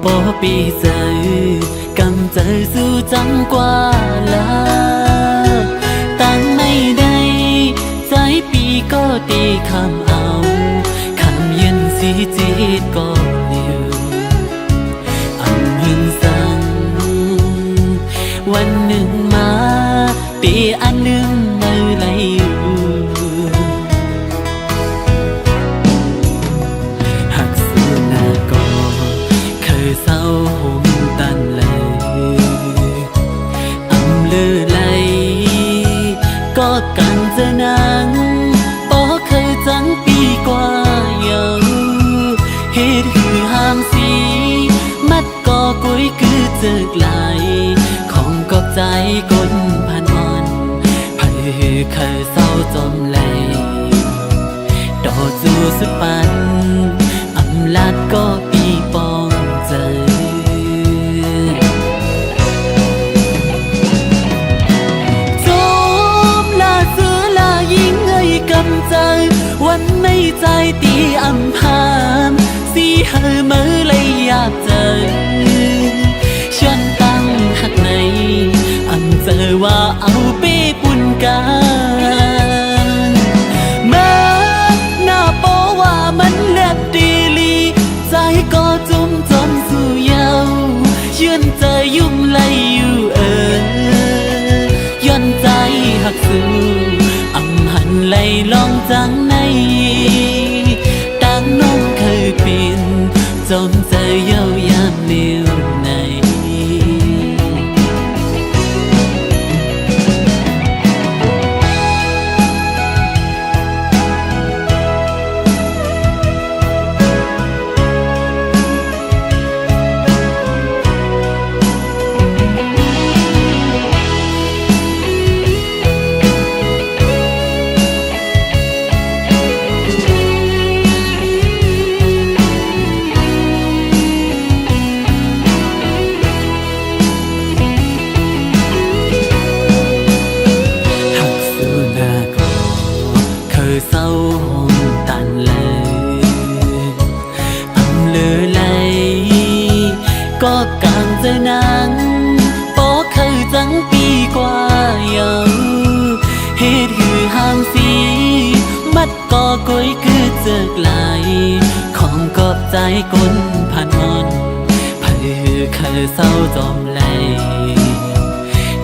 bỏ bây giờ cầm giờ dù chẳng qua là tăng mây đây trái pi có đi khám áo khám yên gì chết có liều âm hương sangวันหนึ่งมาปีอันหนึ่งเมื่อไรหักสู้หน้าก็เคยเศร้าห่มตันเลยอำลือไหลก็กันจะนังต่อเคยจังปีกว่ายังเหตุหือห้ามสีมัดก็กุยคือเจอไกลของกอบใจคนผ่านอ่อนไผ่เคยเศร้าจมไหลดอจูสุดปันอำลาดก็ปีปองเจอจมลาเสือลายิงเอ้ยกำใจวันในใจตีอำพามสีเฮอเมื่อเลยอยากเจอชวนตั้งหักในอำเจอว่าเอาเป้ปุ่นกันมาหน้าโปว่ามันเล็บดีลีใจก็จุ่มจมสู่เยายืนเจอยุ่มไหลอยู่ย้อนใจหักสู่อำหันไหลลองจังในตั้งน้องเคยเป็นจมเจอเย้ายามเลี้ยวในเศร้าห่มตันเลยอำลือไหลก็กางเจอนังปอเคยจังปีกว่ายังเหตุหือห้ามสีมัดก็กุยคือเจอไกลของกอบใจคนผ่านอ่อนไผ่เคยเศร้าจอมไหล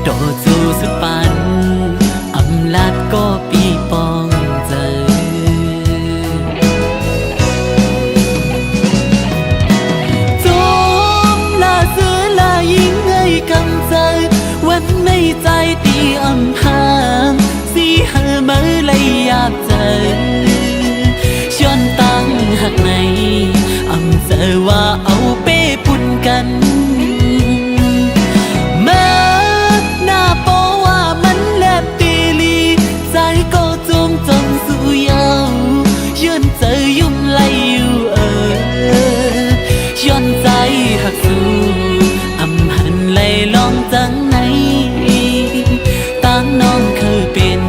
โดดสู่สุดปันอำลาดก็ปีปองวันไม่ใจตีอำพางสีเฮอเมื่อเลยอยากเจอชวนตั้งหักในอำเจอว่าเอาเป้ปุ่นกันเมื่อหน้าโปว่ามันแลบตีลีใจก็จุ่มจมสู่เยายืนเจอยุ่มไหลอยู่ย้อนใจหักสู่อำหันไหลลองจังในตั้งน้องเคยเป็น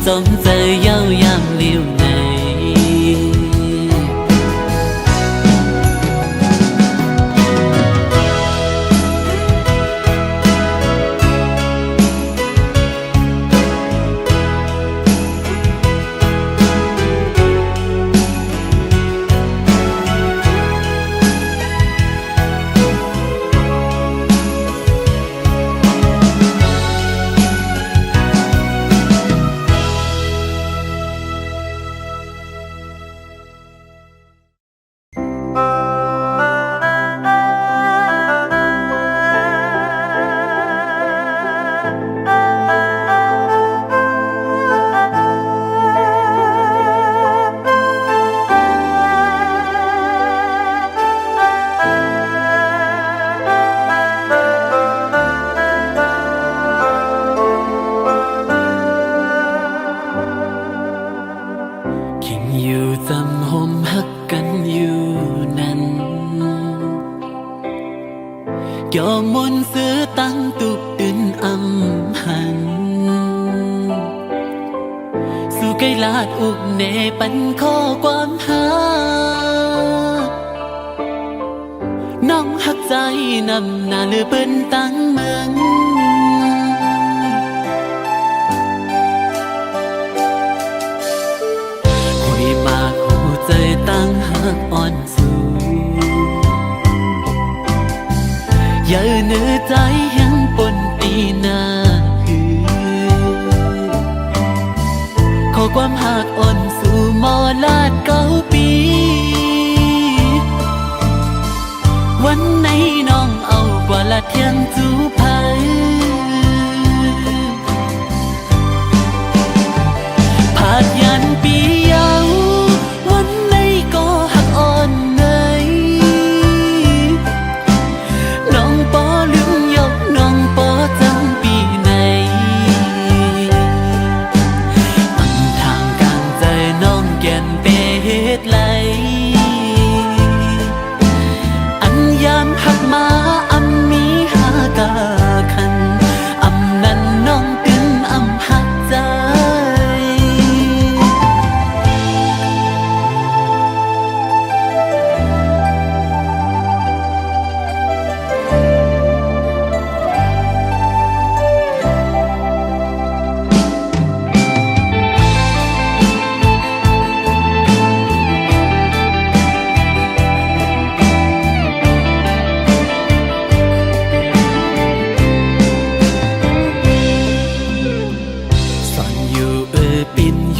จมเจอเย้ายามเลี้ยวในยอมมนซื้อตั้งตุกตื่นอำหันสู่ไกลลาดอุกเนปันข้อความหาน้อง องหักใจนำหน้าหรือเปิ้นตั้งเมืองคุยมากหูใจตั้งหักอ่อนสูอย่าเนื้อใจยังปนปีหน้าขอความหักอ่อนสู่หมอลาด9 ปีวันไหนน้องเอากว่าละเทียงจูภัยผาดยันปีเยาววันไหนก็หักอ่อนเนยน้องปอลืมยกน้องปอจังปีไหนอันทางกลางใจน้องแก่นเปเหตุไหลยามหักมาอำมีหากาคันอำนั้นน้องตึงอำหักใจ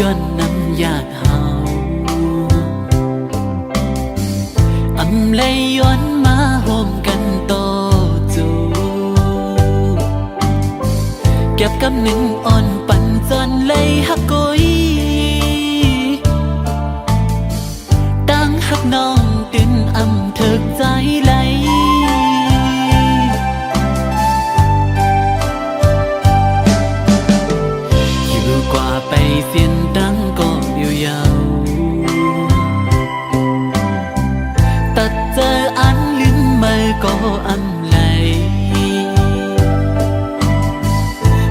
ย้อนน้ำยาดเฮาอำเลยย้อนมาโฮมกันโตจูเก็บกำหนึ่งอ่อนปั่นจนเลยหักกุยตั้งหักน้องตื่นอำถึกใจไหลอยู่กว่าไปเสียนดังก็ยาวตัดเจออันลืมมือก็อำไหล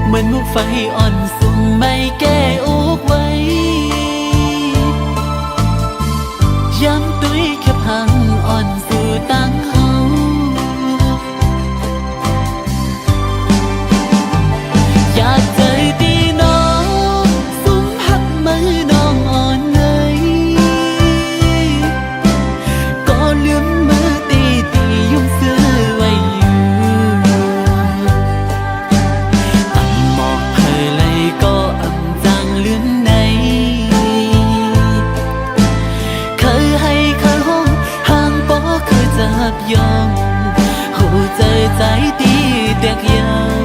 เหมือนมุกไฟอ่อนสุ่มไม่แก้อุกไว้ย้ำตุ้ยแค่พังอ่อนสู่ตั้งเฮาอยากเจอตีน้องสุ่มหักมือน้องอ่อนเลยก็ลืมมือตียุ่งซื้อไว้อยู่อำหมอกเพลเลยก็อำจางลืมในเคยให้เคยห้องห่างปอเคยจับยองหัวใจใจตีแตกยาว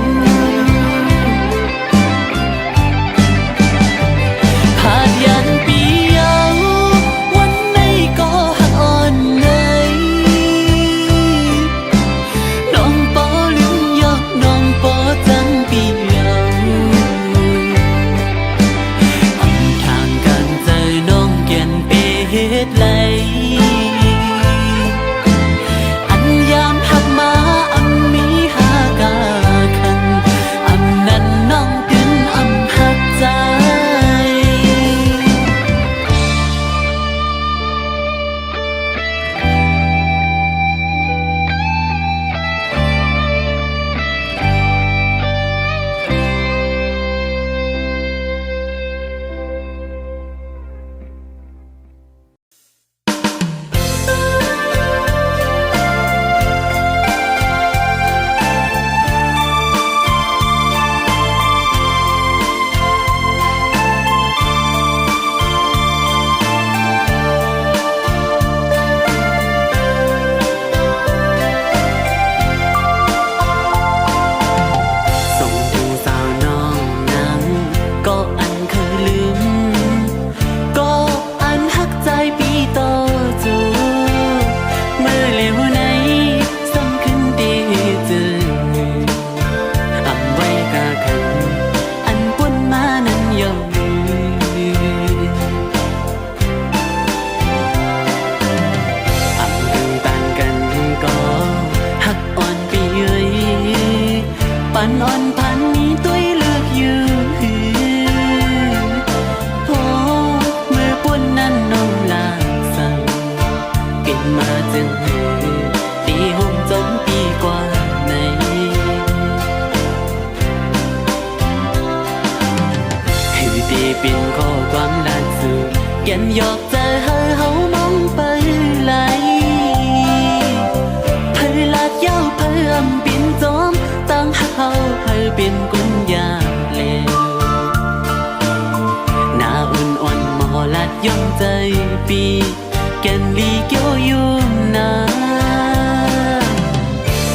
ผาดยันปีเยาววันไหนก็หักอ่อนเลยน้องปอลืมยกน้องปอจังปีเยาวอำทางกันใจน้องแก่นเปเหตุไหลอันยามหักมาอำมีหากาคันอำนั้นน้องตึงอำหักใจส่งผู้สาวน้องนั้นก็อันเคยลืมก็อันหักใจปีต่อจูเมื่อเร็วไหนส่งขึ้นดีเจออำไว้กะคันอันป่วนมานั้นยอมลืมอำถึงต่างกันก็หักอ่อนปีเอ้ยปันอ่อนพันนี้ตุ้ยเลือกอยู่โอ้เมื่อป่วนนั้นน้องลาสั่งกินมาจึงตีห่ม นหยอกใจเฮามองไปไหลเพยลาดยาวเพยอำปินจอมตั้งเฮาเพยเป็นกุญยาเลวหน้าอุ่นอ่อนหมอลัดย่อมใจปีแก่นลีเกี่ยวยุ่มนา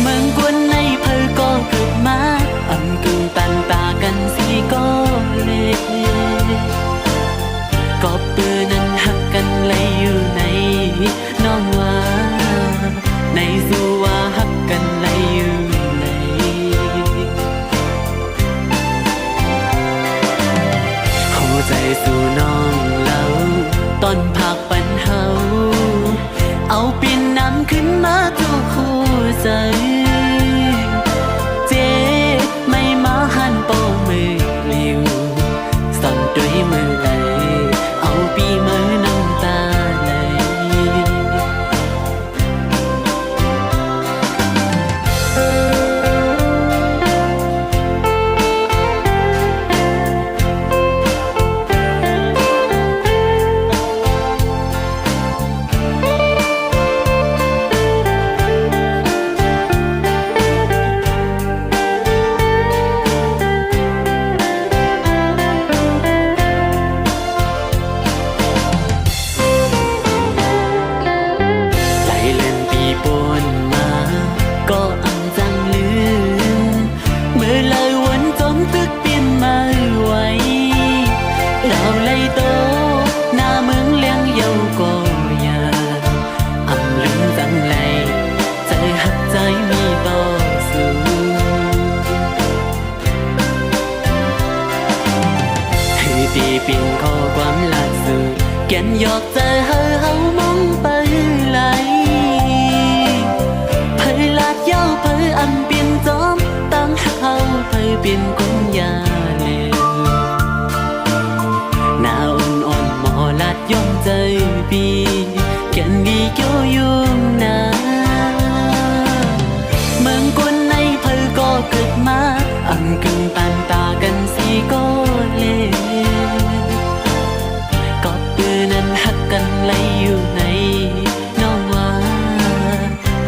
เมืองกวนในเพยก็เกิดมาอำกึ่งตันตากันสีก็เล่ก็ปืนนั้นหักกันเลยอยู่ในน้องว่าในสู่ว่าหักกันเลยอยู่ในหัวใจสู่น้องเล่าตอนพักปันเฮาเอาปีนน้ำขึ้นมาทุกหัวใจเจ๊ไม่มาหันโปมือเลี้ยวสั่นด้วยมือไหลเอาปีมือน้ำตาไหลตีปิ่นข้อความหลักสื่อแก่นหยอกใจเฮามองไปไหลเพยลาดยาวเพยอันเปลี่ยนจอมตั้งเฮาเพยเป็นกุญยาเลวหน้าอ่อนอ่อนหมอลัดย่อมใจปีแก่นดีเกี่ยวยุ่มนาเมืองกวนในเพยก็เกิดมาอังกึ่งตันตากันสีก็เลก็ปืนนั้นหักกันเลยอยู่ในน้องว่า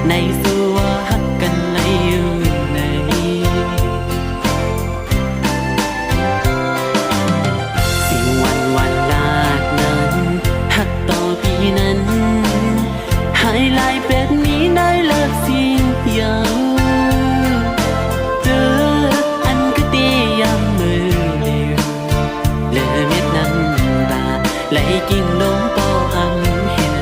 ในสู่ว่าหักกันเลยอยู่ในสิ่งวันลาดนั้นหักต่อพี่นั้นหายลายเป็ดนี้ได้เลิกสิ่งยาวไหลกิ่งลงปออังเห็น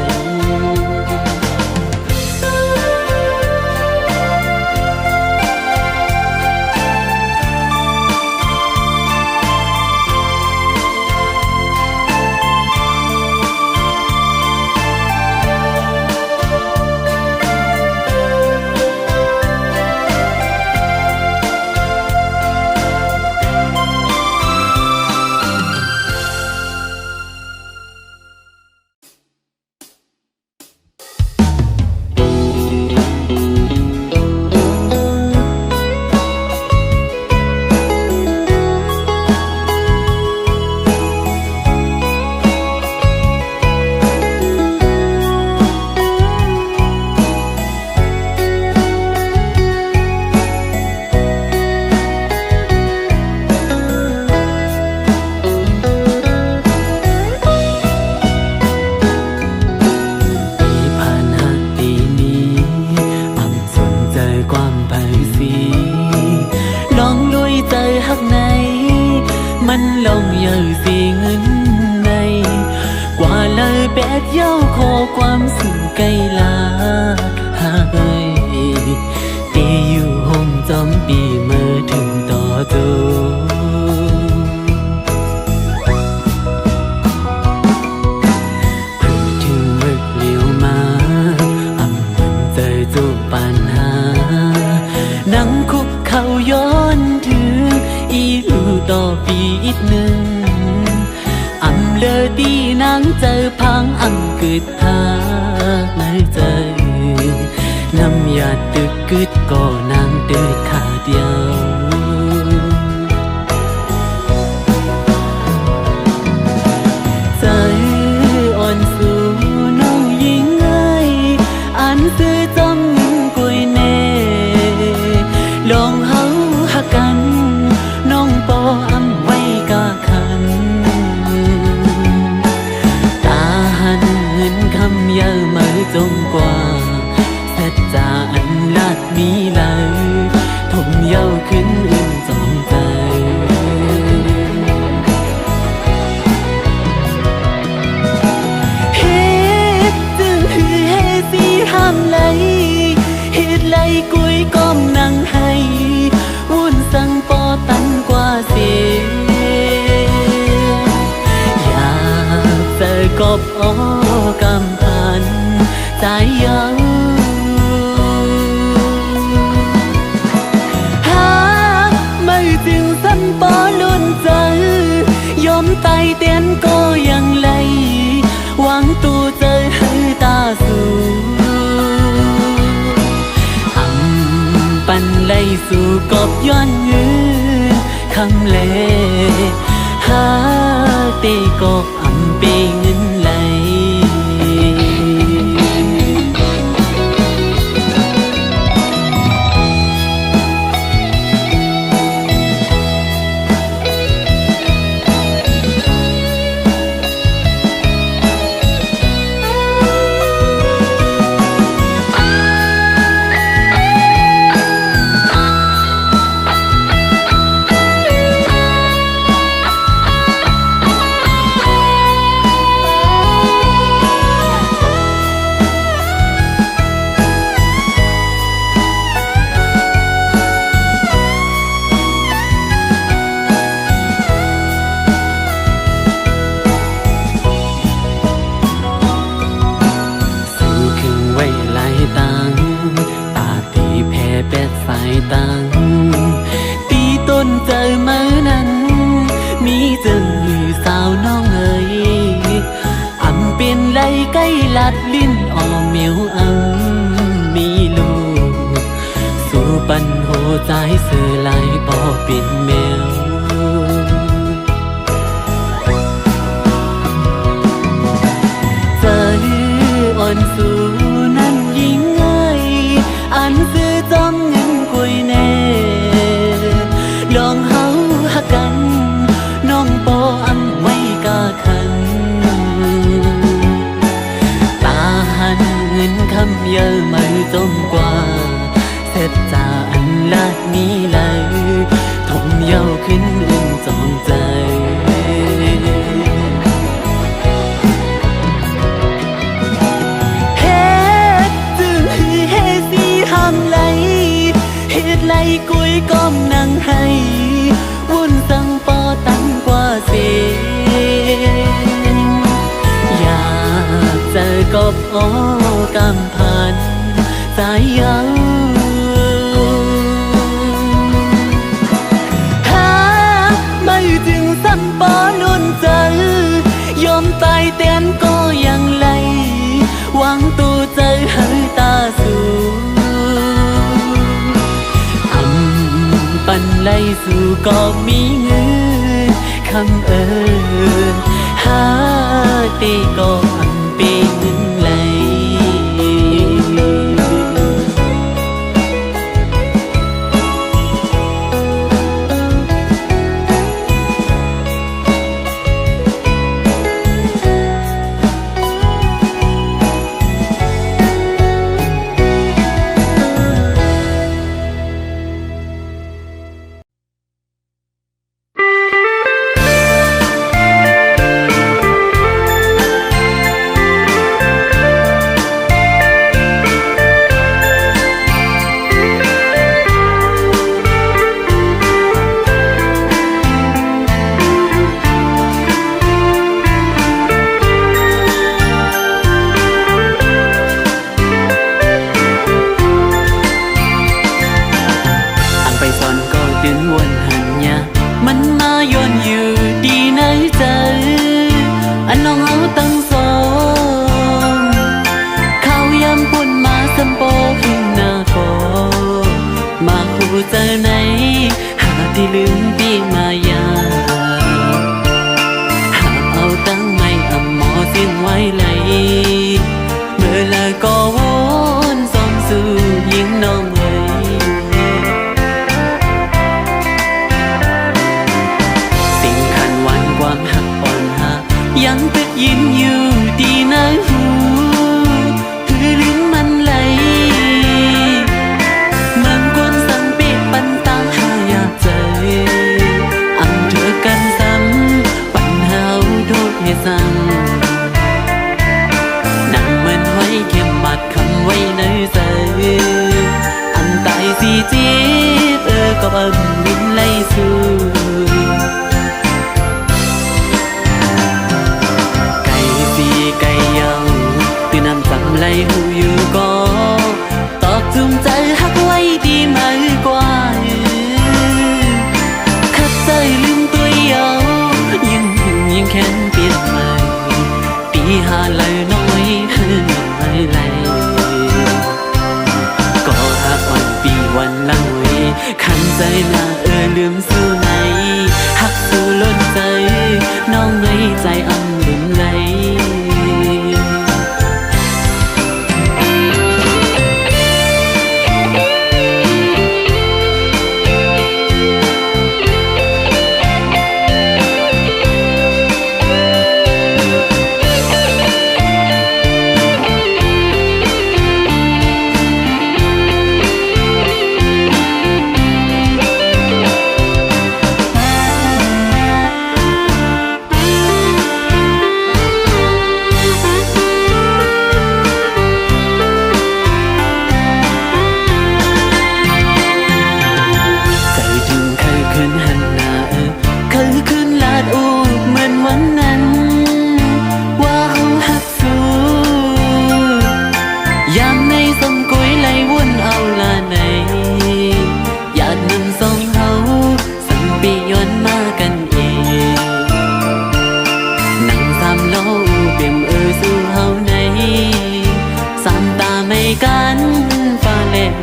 มันลงเยอะสีเงินในกว่าเลยแปดเย้าขอความสุขไกลลาหาเอ้ยตีอยู่ห้องจอมปีเมื่อถึงต่อโจเพิ่งถึงมึกเลี้ยวมาอำมันใจจูบปัญหานั่งคุกเขาย้อนถึงอีลูต่อปีอีกหนึ่งอำเลอตีนางเจอพังอังกึดหาในใจน้ำยาตึกกึดก็นางเดินขาเดียวใจ ซื้อจอมเงินกวยแน่ลองเฮาหักกันน้องปออำไว้กะคันตาหันเงินคำเยอะมือจงกว่าเสร็จจาอันลาดมีเลยทมเย้าขึ้นอื่นจองใจเฮ็ดจึงคือเฮสีห้ามไหลเฮ็ดไหลกุยก้มนั่งให้วุ่นสั่งปอตันกว่าเสียอยากเจอกบอ้อกำพันใจเย้าจึงสันปอลุ่นใจยอมตายเตียนก็ยังไหลหวังตูเจอให้ตาสู่ปันไหลสู่กบย้อนยืนคำเลหาตีกบอำเปเงินไหลสายตังตีต้นเจอมือนั้นมีจึงหือสาวน้องเอ๋ยอำเป็นไหลใกล้ลัดลิ้นออมเมียวมีลูกสู่ปันโหใจเสือไหลปอเป็นแมวเจออ่อนสู่นั้นยิ่งเอ้ยอันซื้อจอมแน่ลองเฮาหักกันน้องปออำไว้กะคันตาหันเงินคำเยอะมือจมกว่าเสร็จจาอันลาดมีเลยทมเย้าขึ้นอื่นจองใจเฮ็ดจึงคือเฮสีห้ามไหลเฮ็ดไหลกุยก้มนั่งให้วุ่นสั่งปอตันกว่าเสียอยากเจอกบอ้อกำพันใจเย้าหาไม่จึงสันปอลุ่นใจยอมตายเตียนก็ยังไหลหวังตูเจอให้ตาสู่ปันไหลสู่ก็มีเงินคำเอิญหาตีก็อำเปเงินไหล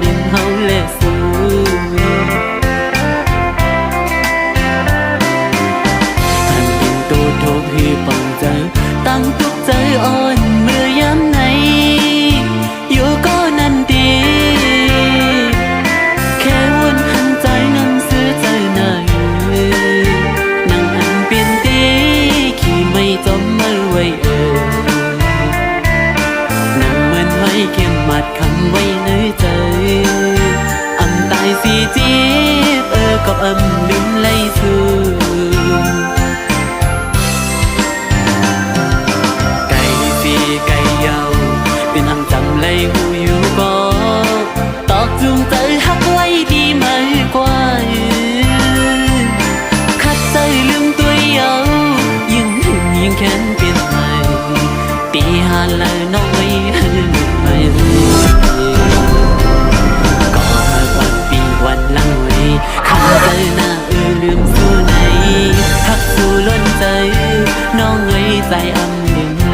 นิ่มเฮาและสู้หันเป็นตัวโทษคือป้องเจอตั้งทุกใจอ่อนเมื่อย้ำไหนอยู่ก็นั่นดีแค่วนหันใจน้ำซื้อใจหน่อยนั่งอันเปลี่ยนตีขี่ไม่จมไม่ไหวนั่งเหมือนไม่เข็มมัดคำไว้ในใจอำตายสิจีบก็อำลืมไล่สู้เป็นอำจำเลยหูอยู่ก็ตอกจูงใจหักไว้ดีมากกว่าขัดใจลืมตัวเยายิ่งหึงยิ่งแค้นเปลี่ยนไปตีหาแล้วน้องไม่ให้ไม่ก็หากวันปีวันหลังไว้ขันใจหน้าลืมสู้ไหนหักสู้ล้นใจน้องไว้ใจอำลืมไหล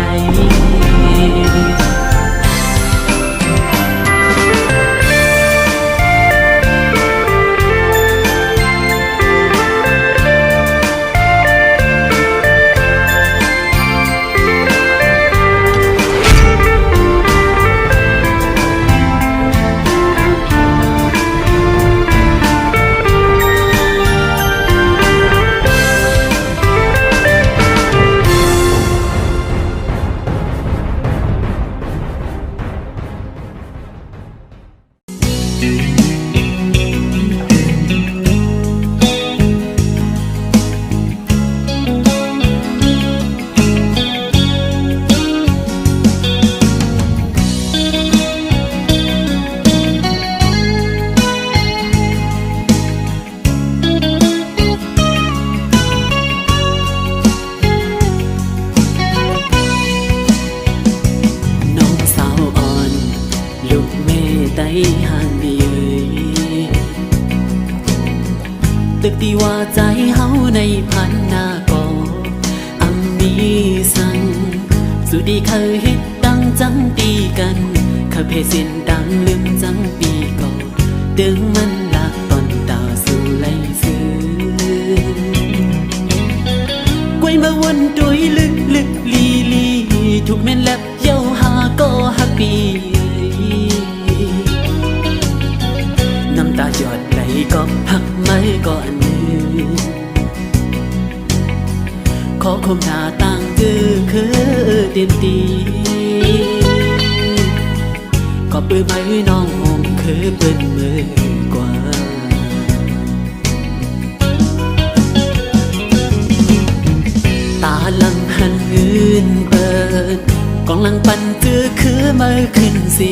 ห่างดีตึกที่ว่าใจเฮาในพันหน้าก็อำมีสั่งสุดีเคยฮิตดังจังตีกันเคยเพศสินดังลืมจังปีก่อนดึงมันลักตอนตาสู่ไล่ซื้อกวยมาวนดุยลึกลีทุกเม่นแลบเย้าหาก็ฮักปีน้ำตาหยดไหลก็พักไม่ก่อนนึงขอคมหน้าต่างคือเต็มตีก็ปื้อไม้น้องหอมคือเปิ้นมือกว่าตาลังหันอื่นเปิดกองลังปันคือมาขึ้นสิ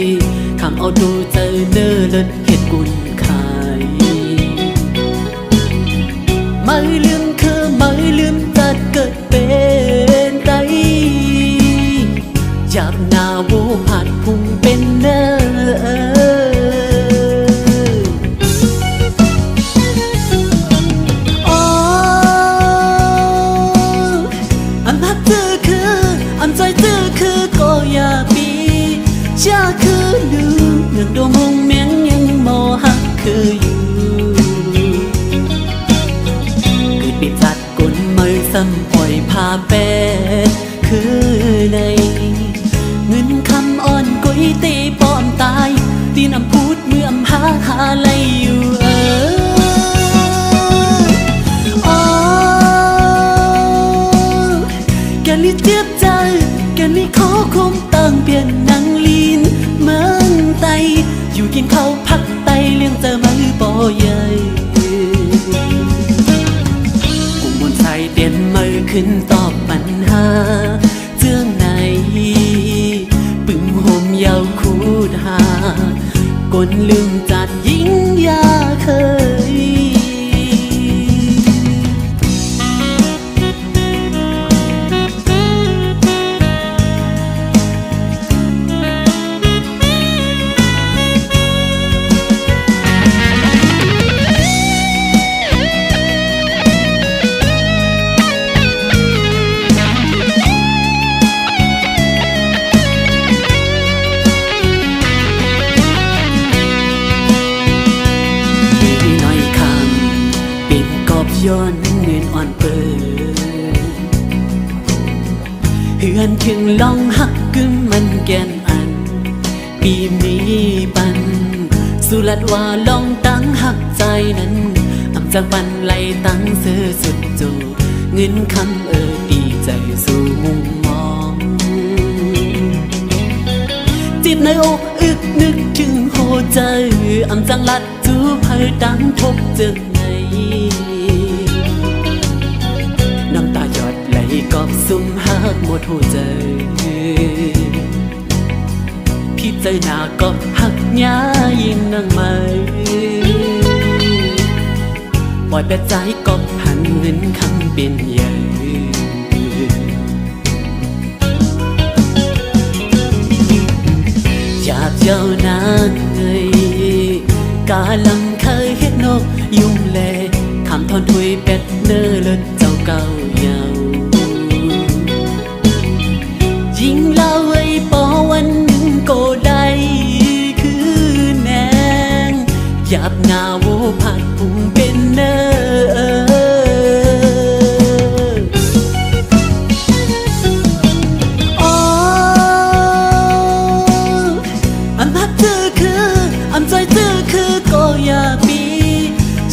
คำเอาดูใจเนื้อเลิศเห็ดกุนขายไม่ลืมไม่ลืมจัดเกิดเป็นไตหยาบหน้าวูผัดพุ่งเป็นเนื้อจะคือลืมเรื่องดวงหงแมงยังมอหักคืออยู่คือปิดจัดกลมือซ้ำปล่อยพาแปดคือในเงินคำอ่อนกุยตีป้อมตายตีนำพูดเมื่อหาไหลอยู่แกลิเจ็บใจแกลิขอคมตั้งเปลี่ยนนังลีนเมืองไตอยู่กินข้าวพักไตเลี้ยงเจอมือปอใหญ่กุมบนใส่เด่นมือขึ้นตอบปัญหาเจื้องในปึงห่มยาวคูดหากลลืมจัดยิ่งยาเคย นถึงลองหักกึมมันแกนอันปีมีปันสุลัดว่าลองตั้งหักใจนั้นอำจากปันไหลตั้งเสือสุดจูเงินคำดีใจสู่มุมมองจิตในอกอึกนึกถึงโหใจอำจังลัดจูเพอดังทบเจอในน้ำตาหยดไหลกอบซุ่มหักหมดหัวใจพี่ใจหน้าก็หักย้ายิ่งนั่งไม่ปล่อยแต่ใจก็หันเงินคำเป็นใหญ่อยากเจ้านางเอ่ยกาลังเคยเห็นนกยุ่งแลคำทอนถุยเป็ดเนื้อเลิศเจ้าเก่าเยายิ่งเล่าไว้ปอวันหนึ่งก็ได้คือแนงหยาบหน้าโวผัดพุงเป็นเนื้อ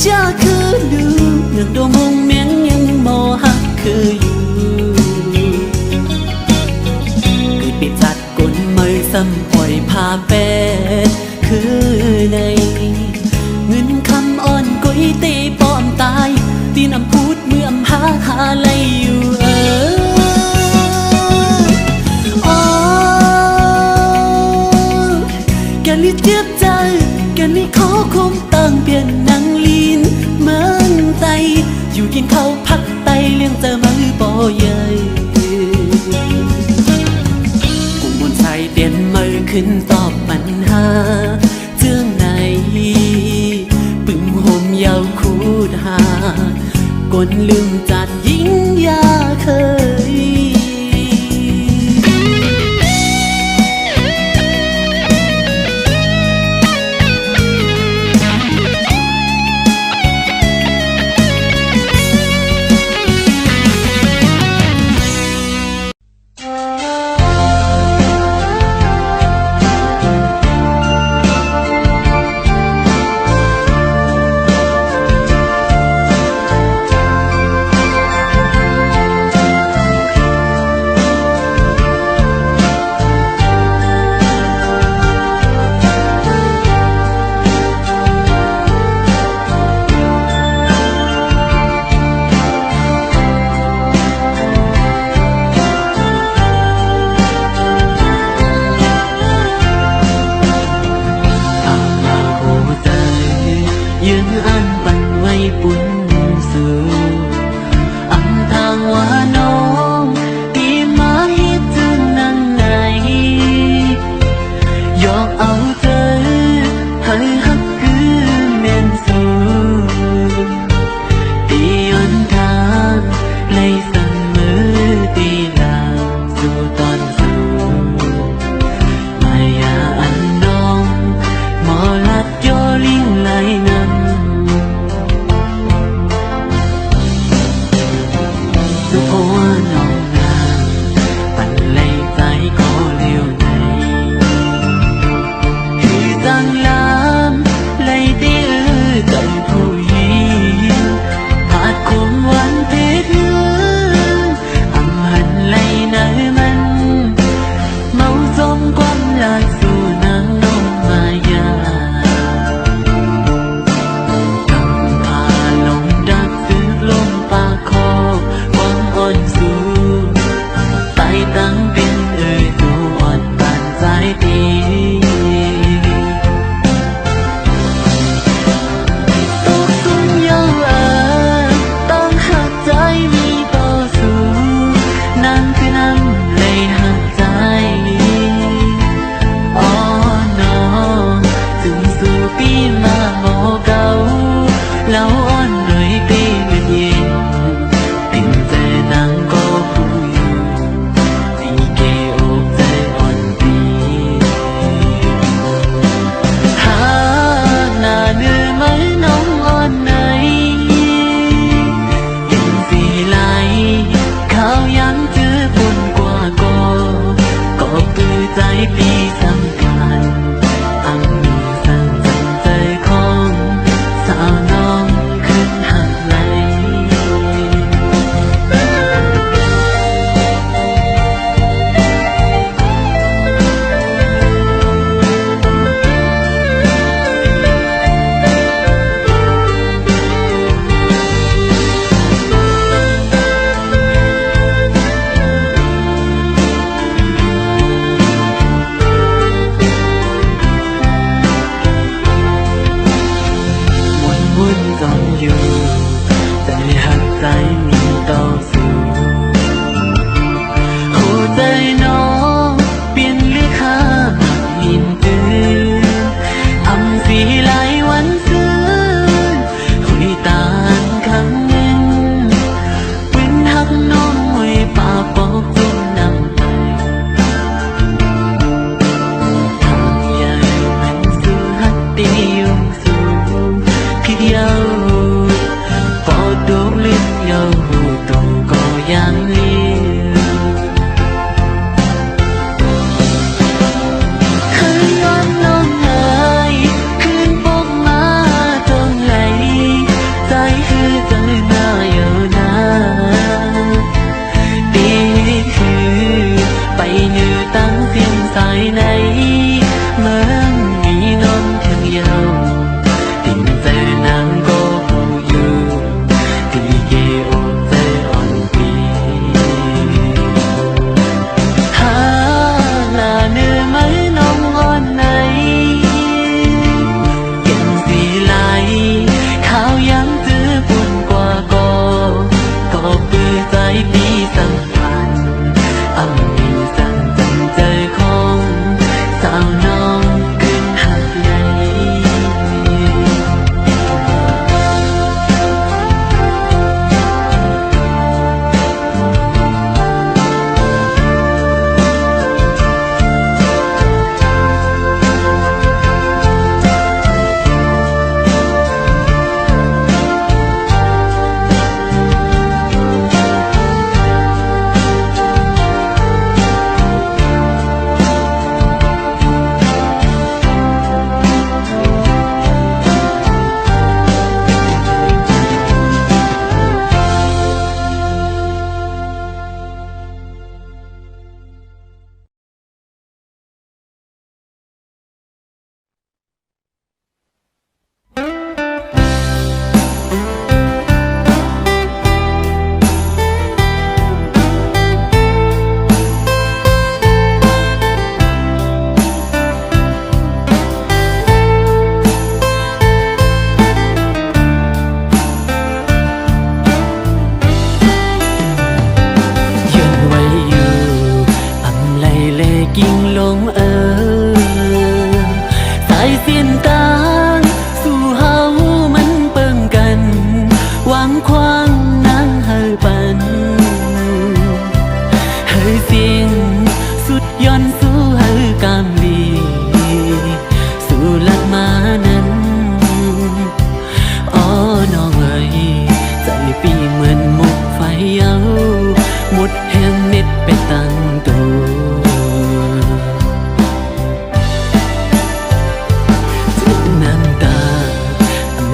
จะคือดูเรื่องดวงมงเมียนยังมอหักคืออยู่คือปิดจัดกลมือซ้ำปล่อยพาเป็ดคือในเงินคำอ่อนกุยตีป้อมตายตีนำพูดเมื่อมหาไหลอยู่แกลิเจ็บใจแกนี่ขอคมตั้งเปลี่ยนนังลีนเมืองไตอยู่กินข้าวพักไตเลี้ยงเจอมือบ่ใหญ่กุ้งบนชายเตียนมือขึ้นตอบปัญหาเจื้องไหนปึงห่มยาวคูดหากนลืมจัดยิ่งยาเคยข้าวยังจื้อปุ่นกว่าก่อ ใจมีต่อสู้หัวใจน้องเปลี่ยนเลือค่าหินตื่นอำสีหลายวันซื้อคุยตานครั้งหนึ่งเป็นหักน้องไว้ป่าปอกจมน้ำไปทางใหญ่มันสู้หักตียงสูงพี่เยาปอดดูลิ้นเยาหูตรงก็ยังเลี้ยวเคยย้อนน้องเอ๋ยคืนปกมาตรงไหลใจคือใจหน้าอยู่นะปีคือไปเหนือตั้งเสียงสายในเมืองมีน้องเพียงเยาtìnhใจนางก็หูอยู่ตีเกโอใจอ่อนปีหาหน้าเนื้อไหมน้องอ่อนไหนเก็บสีไหลข้าวยังจื้อปุ่นกว่าก็ปื้อใจปีสัมพันธ์อ่ำมีสั่นจังใจของสาวน้องขึ้นหักใหญ่กิ่งลงสายเสียนต่างสู่เฮามันเปิงกันหวังควางนางเฮาปันเฮาเสียงสุดย้อนสู่เฮากำลีสู่ลัดมานั้นอ๋อน้องเอ๋ยใจปีเหมือนหมกไฟเยาหมดแห่งเม็ดไปตั้งตัว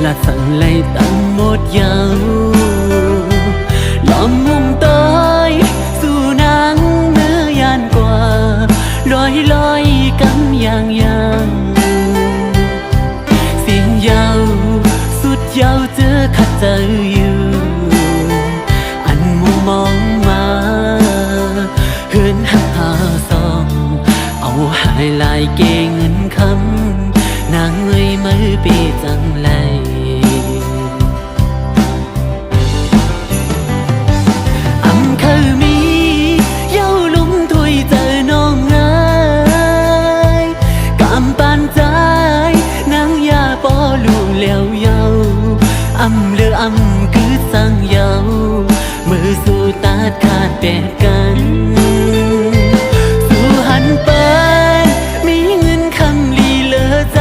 ลัดสั่งไล่ตั้งหมดยาวล้อมมุมต้อยสู่นางเนื้อยานกว่าลอยกำยังเสียงยาวสุดยาวเจอขัดใจอยู่อันมุมมองมาเฮือนหักหาซองเอาหายลายเกเงินคำนางเอ้ยมือปีจังไรอำคือมีเย้าลุมถวยเจอน้องเอ้ยกำปานใจนางยาปอลูแล้วเย้าอำเลืออำคือสั่งเย้ามือสู่ตาดขาดแดดกันสู่หันไปมีเงินคำลีเลอใจ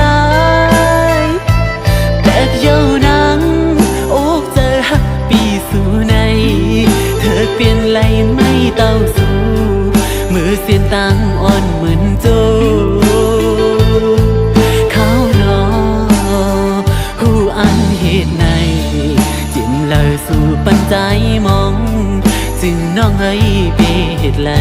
แต่เย้านางโอกเจอหักปีสู่ในเธอเปลี่ยนไหลไม่เต้าสู่มือเสียนตังอ่อนเหมือนโจเขาหนอหูอันเหตุในจิ้มเลยสู่ปัญใจมองจึงน้องให้เปเหตุไหล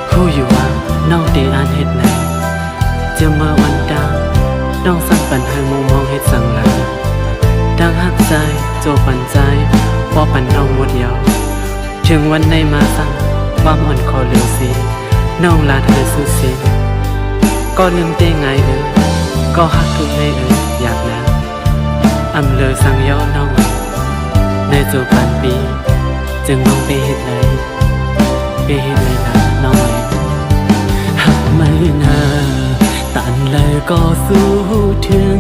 หูอยู่ว่าน้องเดอ่านเหตุไหนจะมาวันดาน้องสั่งปันให้มุมมองเหตุสั่งหลังดังหักใจโจปันใจพอปันน้องหมดยาวถึงวันในมาสั่งความอ่อนคอเร็วสีน้องลาเธอสู้สิ ก็ลืมเต้ไงก็ฮักคือให้อยากนะอำเลอสั่งย้อนน้องในจูพันปีจึงมองไปเห็นเลยนะน้องหักไม่นาตันเลยก็สู้ถึง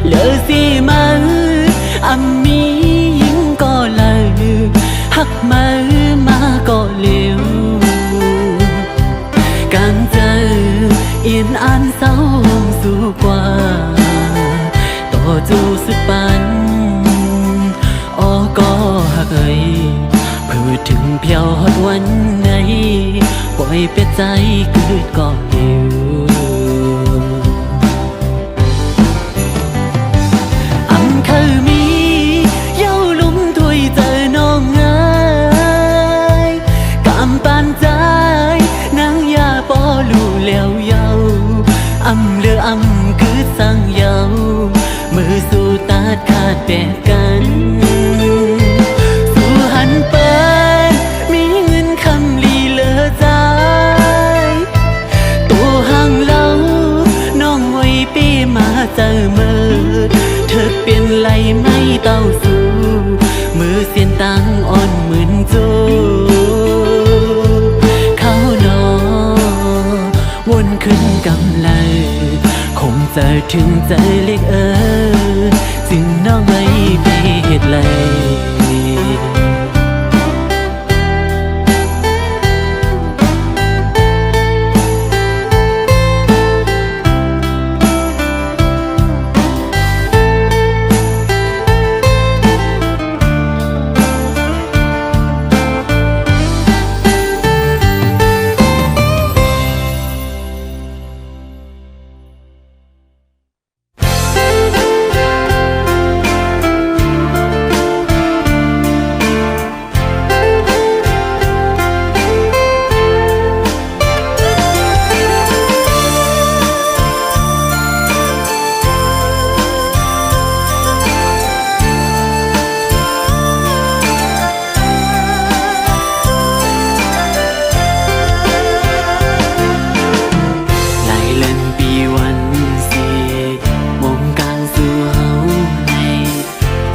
เลอสิมันอำมียิ่งก็เลยหักมาก็เลี้ยวการเจอเอียนอ่านเศร้าสู้กว่าต่อจูสุดปันก็หักพูดถึงเพียวฮอดวันไหนปล่อยเป็ดใจเกิดก็เดียวเคยมีเย้าลุ่มถวยเจอน้องเอ้ยกำปานใจนางยาปอลูแล้วเย้าเลือคือสั่งเย้ามือสู่ตาดขาดแตกกันสู่หันเปิดมีเงินคำลีเหลือใจตัวห่างเล่าน้องไว้ปีมาเจอมือเธอเปลี่ยนไหลไม่เต้าสู่มือเสียนตังอ่อนเหมือนจูเขานอวนขึ้นกำไลคงจะถึงใจเล็กจึงน้องไม่ไปเหตุเลย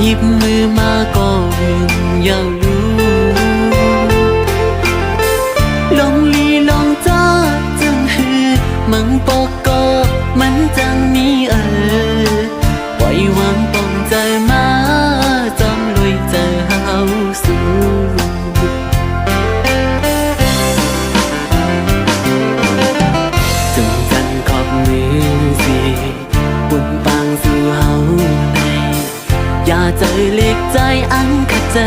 หยิบมือมาก็วิ่งยาวรู้ลองลีลองจ้าจังหือมังปอกก็มันจังนี้ปล่อยวางป้องใจมาจอมลุยเจอเฮาสู่จงจันขอบมือสิปุ่นปางสู่เฮาอย่าเจอเล็กใจอันขัดใจ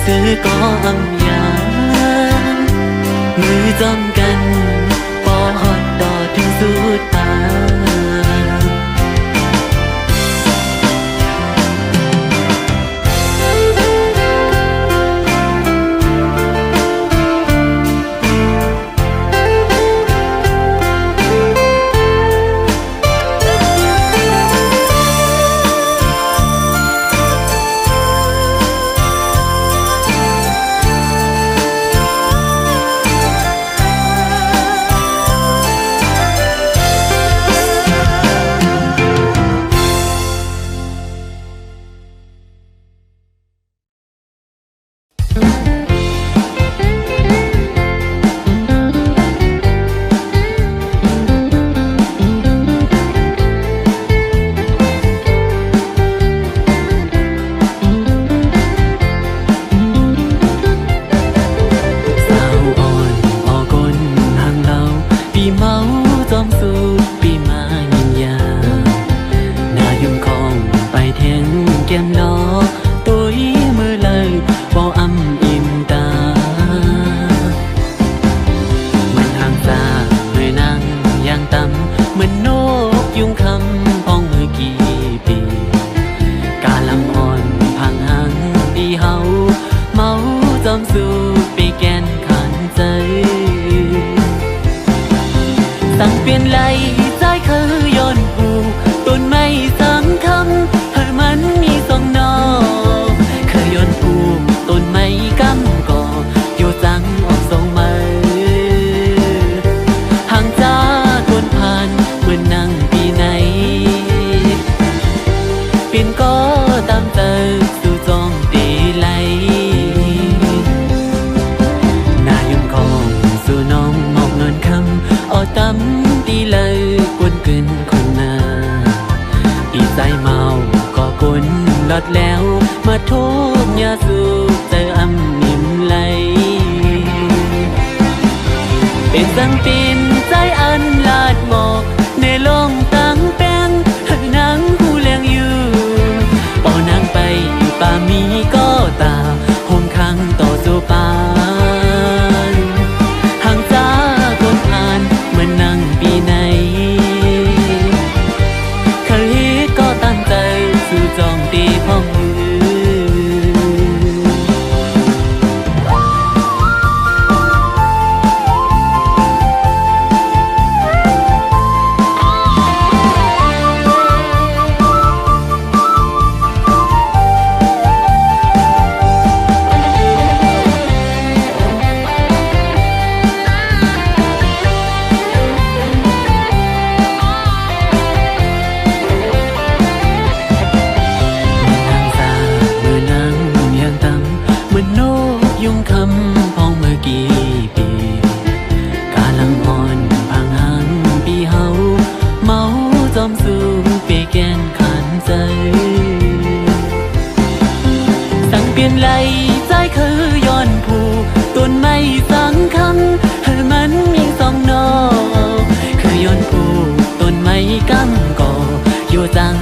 ซื้อก็อำยางมือจอมกันปอฮอดต่อถึงสุดตาสั่งเปลี่ยนไหลใจคือย้อนผูต้นไม้สังคำให้มันมีสองนอเคยย้อนผูต้นไม้กำก่ออยู่จังออกส่งมาห่างจากคนผ่านเหมือนนั่งปีไหนเปลี่ยนก็ตามเจอสู่จองตีไหลหน้ายุ่งของสู่น้องมองนอนคำเอาตำตีเลยกวนกลืนคนหน้าอีใจเมาก็กลลดแล้วมาทุกยาสูบเจออำนิ่มไหลเป็นสังปีนใจอันลาดหมอกในลงตั้งแป้งให้นางหูเลี้ยงอยู่ป่อนางไปอยู่ป่ามีก็ตาหงขังต่อสู่ป่าห่างจากคนอ่านเหมือนนั่งปีไหนเคยก็ตั้งใจสู่จองตีพ่องมือยุ่งคำพองเมื่อกี่ปีกาลังอ่อนพังหังปีเฮาเมาจอมสูงเปแกนขันใจสั่งเปลี่ยนไหลใจคือย้อนผูต้นไม้สังคำให้มันมีสองนอคือย้อนผูต้นไม้กำก่ออยู่จัง